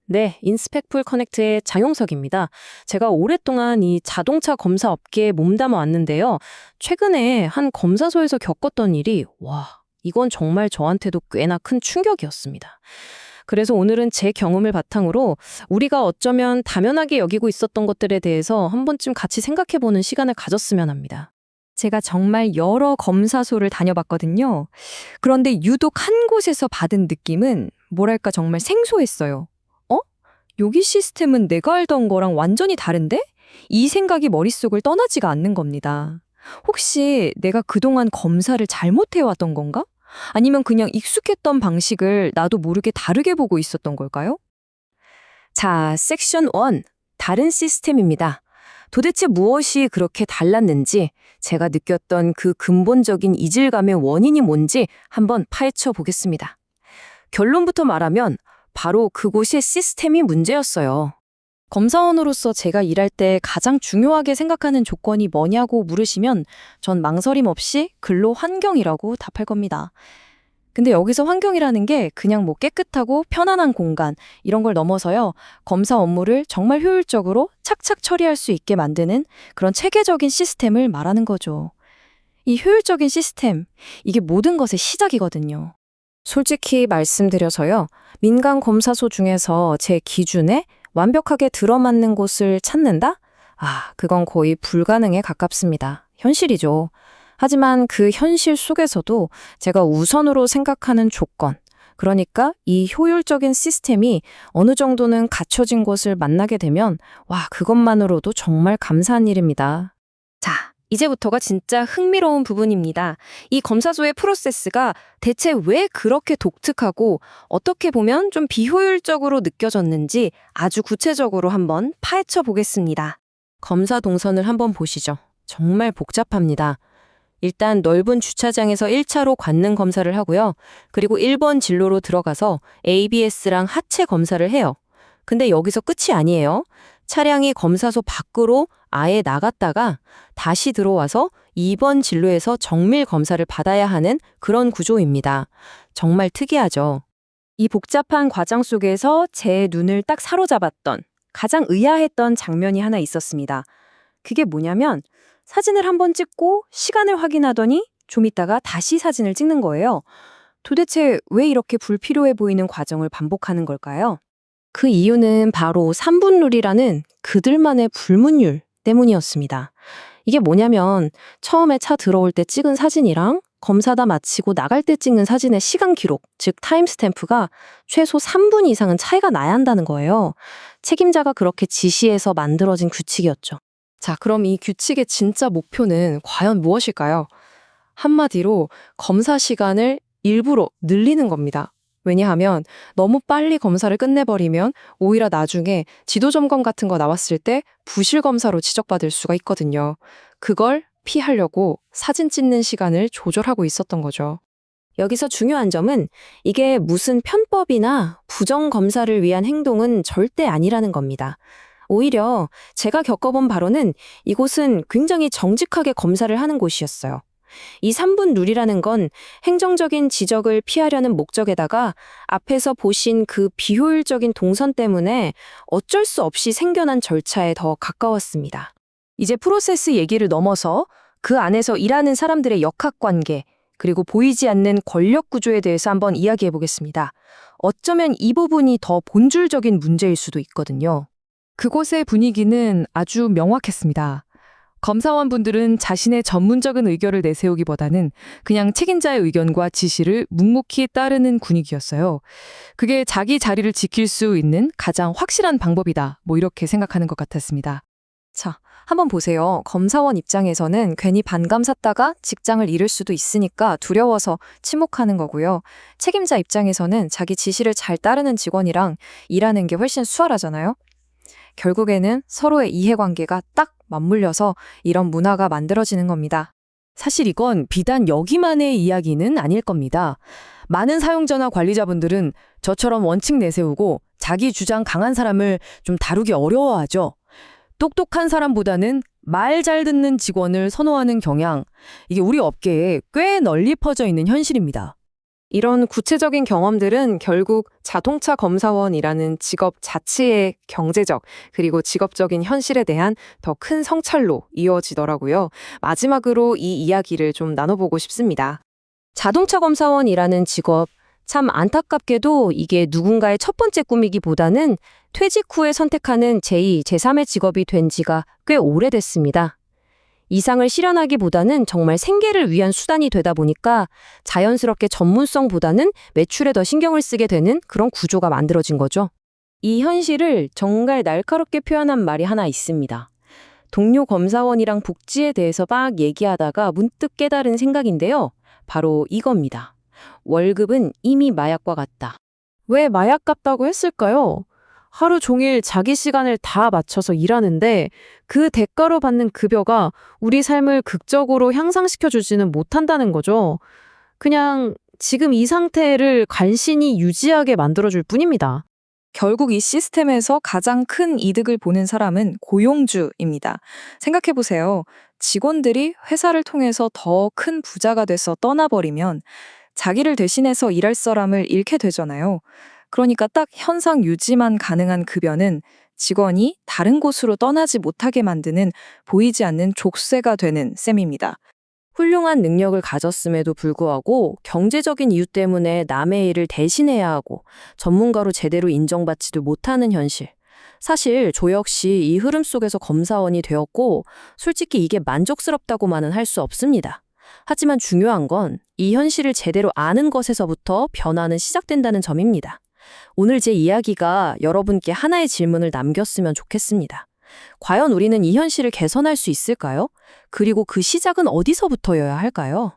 네, 인스펙풀 커넥트의 장용석입니다. 제가 오랫동안 이 자동차 검사 업계에 몸담아 왔는데요. 최근에 한 검사소에서 겪었던 일이, 이건 정말 저한테도 꽤나 큰 충격이었습니다. 그래서 오늘은 제 경험을 바탕으로 우리가 어쩌면 당연하게 여기고 있었던 것들에 대해서 한 번쯤 같이 생각해보는 시간을 가졌으면 합니다. 제가 정말 여러 검사소를 다녀봤거든요. 그런데 유독 한 곳에서 받은 느낌은 뭐랄까 정말 생소했어요. 어? 여기 시스템은 내가 알던 거랑 완전히 다른데? 이 생각이 머릿속을 떠나지가 않는 겁니다. 혹시 내가 그동안 검사를 잘못해왔던 건가? 아니면 그냥 익숙했던 방식을 나도 모르게 다르게 보고 있었던 걸까요? 자, 섹션 1. 다른 시스템입니다. 도대체 무엇이 그렇게 달랐는지, 제가 느꼈던 그 근본적인 이질감의 원인이 뭔지 한번 파헤쳐 보겠습니다. 결론부터 말하면 바로 그곳의 시스템이 문제였어요. 검사원으로서 제가 일할 때 가장 중요하게 생각하는 조건이 뭐냐고 물으시면 전 망설임 없이 근로 환경이라고 답할 겁니다. 근데 여기서 환경이라는 게 그냥 뭐 깨끗하고 편안한 공간 이런 걸 넘어서요. 검사 업무를 정말 효율적으로 착착 처리할 수 있게 만드는 그런 체계적인 시스템을 말하는 거죠. 이 효율적인 시스템, 이게 모든 것의 시작이거든요. 솔직히 말씀드려서요. 민간 검사소 중에서 제 기준에 완벽하게 들어맞는 곳을 찾는다? 그건 거의 불가능에 가깝습니다. 현실이죠. 하지만 그 현실 속에서도 제가 우선으로 생각하는 조건, 그러니까 이 효율적인 시스템이 어느 정도는 갖춰진 곳을 만나게 되면 그것만으로도 정말 감사한 일입니다. 자, 이제부터가 진짜 흥미로운 부분입니다. 이 검사소의 프로세스가 대체 왜 그렇게 독특하고 어떻게 보면 좀 비효율적으로 느껴졌는지 아주 구체적으로 한번 파헤쳐 보겠습니다. 검사 동선을 한번 보시죠. 정말 복잡합니다. 일단 넓은 주차장에서 1차로 관능 검사를 하고요. 그리고 1번 진로로 들어가서 ABS랑 하체 검사를 해요. 근데 여기서 끝이 아니에요. 차량이 검사소 밖으로 아예 나갔다가 다시 들어와서 2번 진로에서 정밀 검사를 받아야 하는 그런 구조입니다. 정말 특이하죠. 이 복잡한 과정 속에서 제 눈을 딱 사로잡았던 가장 의아했던 장면이 하나 있었습니다. 그게 뭐냐면 사진을 한번 찍고 시간을 확인하더니 좀 있다가 다시 사진을 찍는 거예요. 도대체 왜 이렇게 불필요해 보이는 과정을 반복하는 걸까요? 그 이유는 바로 3분 룰이라는 그들만의 불문율 때문이었습니다. 이게 뭐냐면 처음에 차 들어올 때 찍은 사진이랑 검사 다 마치고 나갈 때 찍는 사진의 시간 기록, 즉 타임스탬프가 최소 3분 이상은 차이가 나야 한다는 거예요. 책임자가 그렇게 지시해서 만들어진 규칙이었죠. 자, 그럼 이 규칙의 진짜 목표는 과연 무엇일까요? 한마디로 검사 시간을 일부러 늘리는 겁니다. 왜냐하면 너무 빨리 검사를 끝내버리면 오히려 나중에 지도점검 같은 거 나왔을 때 부실 검사로 지적받을 수가 있거든요. 그걸 피하려고 사진 찍는 시간을 조절하고 있었던 거죠. 여기서 중요한 점은 이게 무슨 편법이나 부정 검사를 위한 행동은 절대 아니라는 겁니다. 오히려 제가 겪어본 바로는 이곳은 굉장히 정직하게 검사를 하는 곳이었어요. 이 3분 룰이라는 건 행정적인 지적을 피하려는 목적에다가 앞에서 보신 그 비효율적인 동선 때문에 어쩔 수 없이 생겨난 절차에 더 가까웠습니다. 이제 프로세스 얘기를 넘어서 그 안에서 일하는 사람들의 역학관계, 그리고 보이지 않는 권력 구조에 대해서 한번 이야기해 보겠습니다. 어쩌면 이 부분이 더 본질적인 문제일 수도 있거든요. 그곳의 분위기는 아주 명확했습니다. 검사원분들은 자신의 전문적인 의견을 내세우기보다는 그냥 책임자의 의견과 지시를 묵묵히 따르는 분위기였어요. 그게 자기 자리를 지킬 수 있는 가장 확실한 방법이다. 이렇게 생각하는 것 같았습니다. 자, 한번 보세요. 검사원 입장에서는 괜히 반감 샀다가 직장을 잃을 수도 있으니까 두려워서 침묵하는 거고요. 책임자 입장에서는 자기 지시를 잘 따르는 직원이랑 일하는 게 훨씬 수월하잖아요. 결국에는 서로의 이해관계가 딱 맞물려서 이런 문화가 만들어지는 겁니다. 사실 이건 비단 여기만의 이야기는 아닐 겁니다. 많은 사용자나 관리자분들은 저처럼 원칙 내세우고 자기 주장 강한 사람을 좀 다루기 어려워하죠. 똑똑한 사람보다는 말 잘 듣는 직원을 선호하는 경향, 이게 우리 업계에 꽤 널리 퍼져 있는 현실입니다. 이런 구체적인 경험들은 결국 자동차 검사원이라는 직업 자체의 경제적 그리고 직업적인 현실에 대한 더 큰 성찰로 이어지더라고요. 마지막으로 이 이야기를 좀 나눠보고 싶습니다. 자동차 검사원이라는 직업, 참 안타깝게도 이게 누군가의 첫 번째 꿈이기보다는 퇴직 후에 선택하는 제2, 제3의 직업이 된 지가 꽤 오래됐습니다. 이상을 실현하기보다는 정말 생계를 위한 수단이 되다 보니까 자연스럽게 전문성보다는 매출에 더 신경을 쓰게 되는 그런 구조가 만들어진 거죠. 이 현실을 정말 날카롭게 표현한 말이 하나 있습니다. 동료 검사원이랑 복지에 대해서 막 얘기하다가 문득 깨달은 생각인데요. 바로 이겁니다. 월급은 이미 마약과 같다. 왜 마약 같다고 했을까요? 하루 종일 자기 시간을 다 맞춰서 일하는데 그 대가로 받는 급여가 우리 삶을 극적으로 향상시켜주지는 못한다는 거죠. 그냥 지금 이 상태를 간신히 유지하게 만들어줄 뿐입니다. 결국 이 시스템에서 가장 큰 이득을 보는 사람은 고용주입니다. 생각해보세요. 직원들이 회사를 통해서 더 큰 부자가 돼서 떠나버리면 자기를 대신해서 일할 사람을 잃게 되잖아요. 그러니까 딱 현상 유지만 가능한 급여는 직원이 다른 곳으로 떠나지 못하게 만드는 보이지 않는 족쇄가 되는 셈입니다. 훌륭한 능력을 가졌음에도 불구하고 경제적인 이유 때문에 남의 일을 대신해야 하고 전문가로 제대로 인정받지도 못하는 현실. 사실 저 역시 이 흐름 속에서 검사원이 되었고 솔직히 이게 만족스럽다고만은 할 수 없습니다. 하지만 중요한 건 이 현실을 제대로 아는 것에서부터 변화는 시작된다는 점입니다. 오늘 제 이야기가 여러분께 하나의 질문을 남겼으면 좋겠습니다. 과연 우리는 이 현실을 개선할 수 있을까요? 그리고 그 시작은 어디서부터여야 할까요?